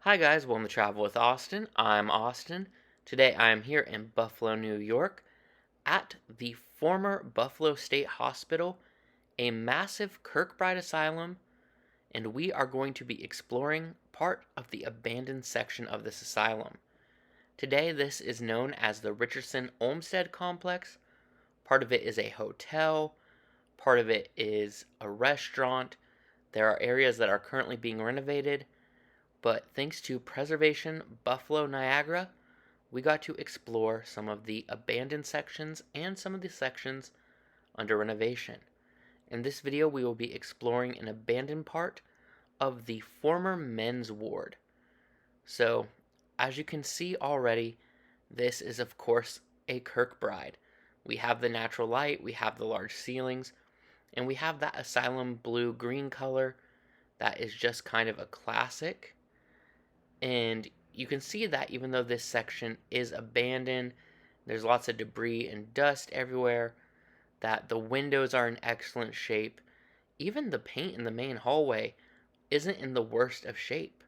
Hi guys, welcome to Travel with Austin. I'm Austin. Today I am here in Buffalo, New York at the former Buffalo State Hospital, a massive Kirkbride Asylum, and we are going to be exploring part of the abandoned section of this asylum. Today this is known as the Richardson Olmsted Complex. Part of it is a hotel, part of it is a restaurant. There are areas that are currently being renovated. But thanks to Preservation Buffalo Niagara, we got to explore some of the abandoned sections and some of the sections under renovation. In this video, we will be exploring an abandoned part of the former men's ward. So, as you can see already, this is of course a Kirkbride. We have the natural light, we have the large ceilings, and we have that asylum blue-green color that is just kind of a classic. And you can see that even though this section is abandoned, there's lots of debris and dust everywhere, that the windows are in excellent shape. Even the paint in the main hallway isn't in the worst of shape.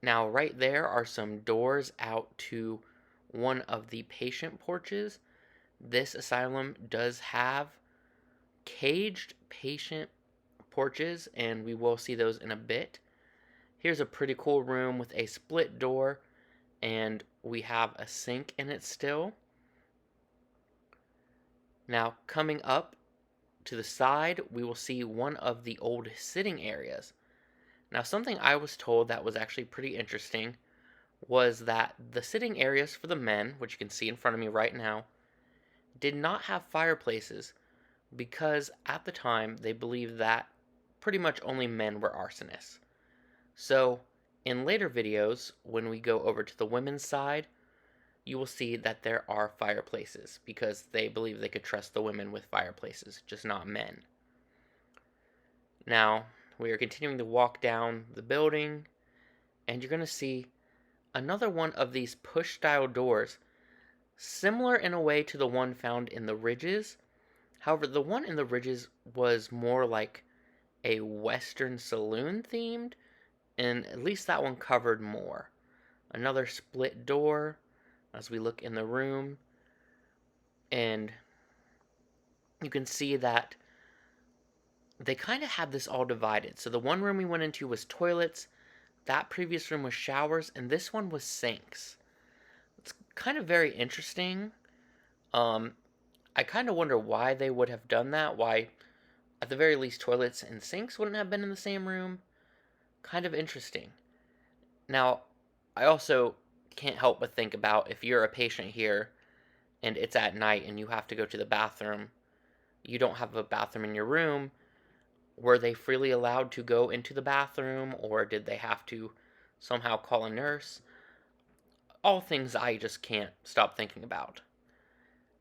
Now, right there are some doors out to one of the patient porches. This asylum does have caged patient porches, and we will see those in a bit. Here's a pretty cool room with a split door, and we have a sink in it still. Now, coming up to the side, we will see one of the old sitting areas. Now, something I was told that was actually pretty interesting was that the sitting areas for the men, which you can see in front of me right now, did not have fireplaces because at the time they believed that pretty much only men were arsonists. So, in later videos, when we go over to the women's side, you will see that there are fireplaces because they believe they could trust the women with fireplaces, just not men. Now, we are continuing to walk down the building, and you're going to see another one of these push-style doors, similar in a way to the one found in the Ridges. However, the one in the Ridges was more like a Western saloon themed, and at least that one covered more. Another split door as we look in the room, and you can see that they kind of had this all divided. So the one room we went into was toilets, that previous room was showers, and this one was sinks. It's kind of very interesting. I kind of wonder why they would have done that, why at the very least toilets and sinks wouldn't have been in the same room. Kind of interesting. Now, I also can't help but think about if you're a patient here and it's at night and you have to go to the bathroom, you don't have a bathroom in your room, were they freely allowed to go into the bathroom or did they have to somehow call a nurse? All things I just can't stop thinking about.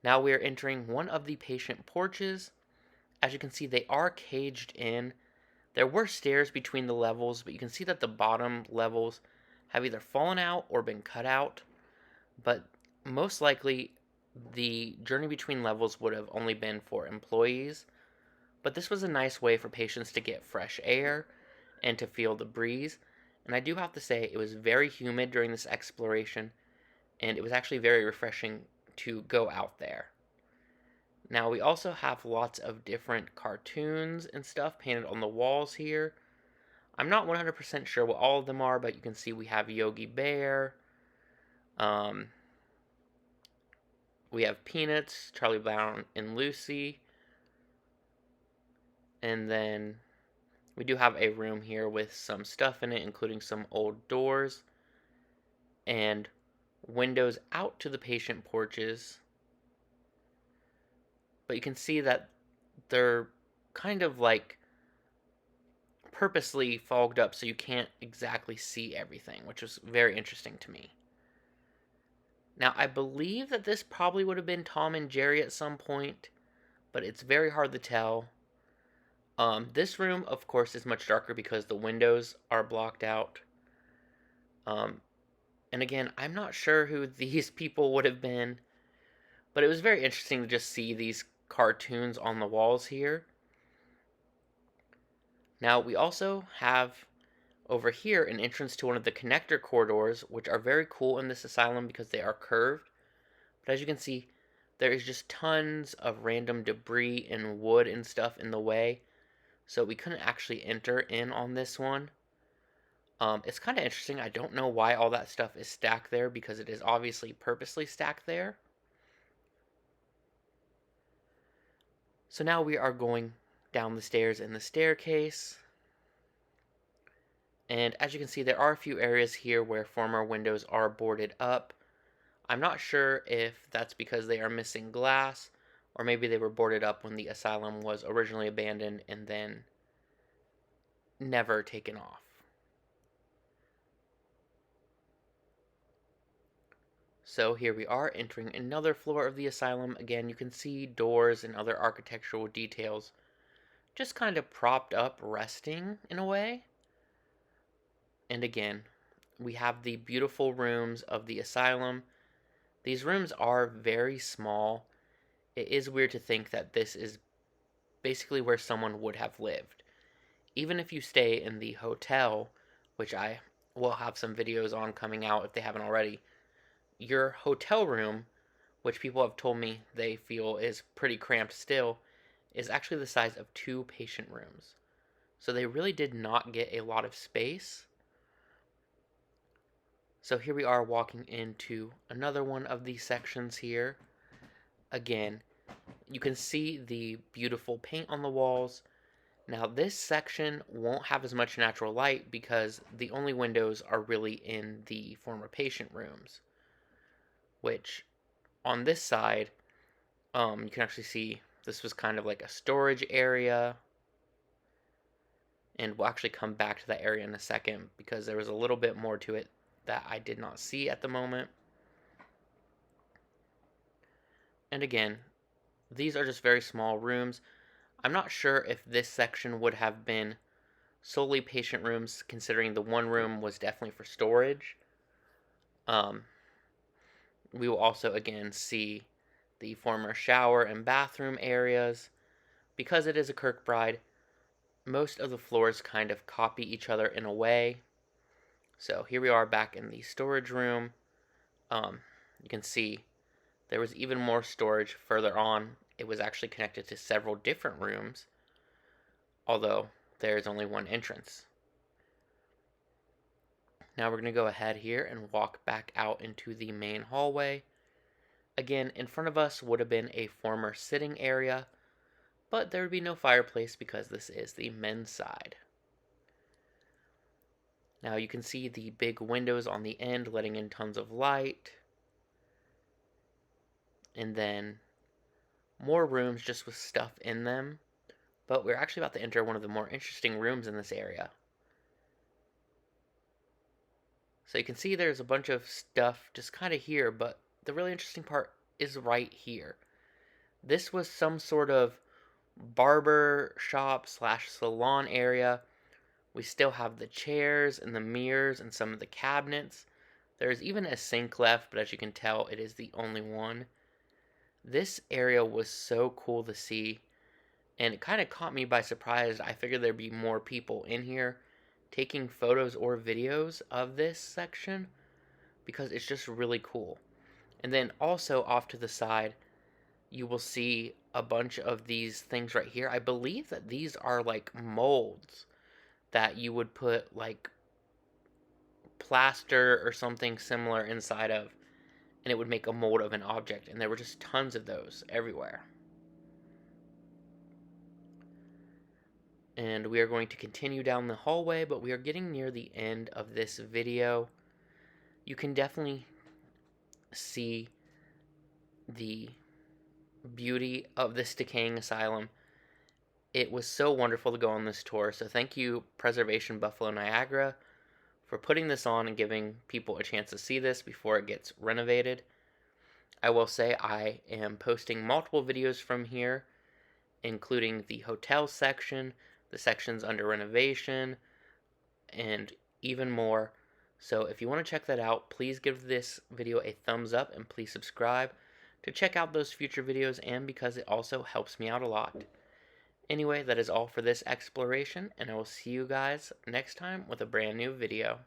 Now we are entering one of the patient porches. As you can see, they are caged in. There were stairs between the levels, but you can see that the bottom levels have either fallen out or been cut out. But most likely, the journey between levels would have only been for employees. But this was a nice way for patients to get fresh air and to feel the breeze. And I do have to say, it was very humid during this exploration, and it was actually very refreshing to go out there. Now, we also have lots of different cartoons and stuff painted on the walls here. I'm not 100% sure what all of them are, but you can see we have Yogi Bear. We have Peanuts, Charlie Brown, and Lucy. And then we do have a room here with some stuff in it, including some old doors and windows out to the patient porches. But you can see that they're kind of like purposely fogged up so you can't exactly see everything, which was very interesting to me. Now, I believe that this probably would have been Tom and Jerry at some point, but it's very hard to tell. This room, of course, is much darker because the windows are blocked out. And again, I'm not sure who these people would have been, but it was very interesting to just see these cartoons on the walls here. Now, we also have Over here, an entrance to one of the connector corridors, which are very cool in this asylum because they are curved. But as you can see, there is just tons of random debris and wood and stuff in the way. So we couldn't actually enter in on this one. It's kind of interesting. I don't know why all that stuff is stacked there because it is obviously purposely stacked there. So now we are going down the stairs in the staircase. And as you can see, there are a few areas here where former windows are boarded up. I'm not sure if that's because they are missing glass, or maybe they were boarded up when the asylum was originally abandoned and then never taken off. So here we are entering another floor of the asylum. Again, you can see doors and other architectural details just kind of propped up, resting in a way. And again, we have the beautiful rooms of the asylum. These rooms are very small. It is weird to think that this is basically where someone would have lived. Even if you stay in the hotel, which I will have some videos on coming out if they haven't already, your hotel room, which people have told me they feel is pretty cramped still, is actually the size of 2 patient rooms. So they really did not get a lot of space. So here we are walking into another one of these sections here. Again, you can see the beautiful paint on the walls. Now this section won't have as much natural light because the only windows are really in the former patient rooms. Which, on this side, you can actually see this was kind of like a storage area. And we'll actually come back to that area in a second because there was a little bit more to it that I did not see at the moment. And again, these are just very small rooms. I'm not sure if this section would have been solely patient rooms, considering the one room was definitely for storage. We will also again see the former shower and bathroom areas. Because it is a Kirkbride, most of the floors kind of copy each other in a way. So here we are back in the storage room. You can see there was even more storage further on. It was actually connected to several different rooms, although there is only one entrance. Now we're going to go ahead here and walk back out into the main hallway. Again, in front of us would have been a former sitting area, but there would be no fireplace because this is the men's side. Now you can see the big windows on the end letting in tons of light. And then more rooms just with stuff in them. But we're actually about to enter one of the more interesting rooms in this area. So you can see there's a bunch of stuff just kind of here, but the really interesting part is right here. This was some sort of barber shop / salon area. We still have the chairs and the mirrors and some of the cabinets. There's even a sink left, but as you can tell, it is the only one. This area was so cool to see, and it kind of caught me by surprise. I figured there'd be more people in here taking photos or videos of this section because it's just really cool. And then also off to the side, you will see a bunch of these things right here. I believe that these are like molds that you would put like plaster or something similar inside of, and it would make a mold of an object, and there were just tons of those everywhere. And we are going to continue down the hallway, but we are getting near the end of this video. You can definitely see the beauty of this decaying asylum. It was so wonderful to go on this tour, so thank you, Preservation Buffalo Niagara, for putting this on and giving people a chance to see this before it gets renovated. I will say I am posting multiple videos from here, including the hotel section, the sections under renovation, and even more. So if you want to check that out, please give this video a thumbs up and please subscribe to check out those future videos, and because it also helps me out a lot. Anyway, that is all for this exploration, and I will see you guys next time with a brand new video.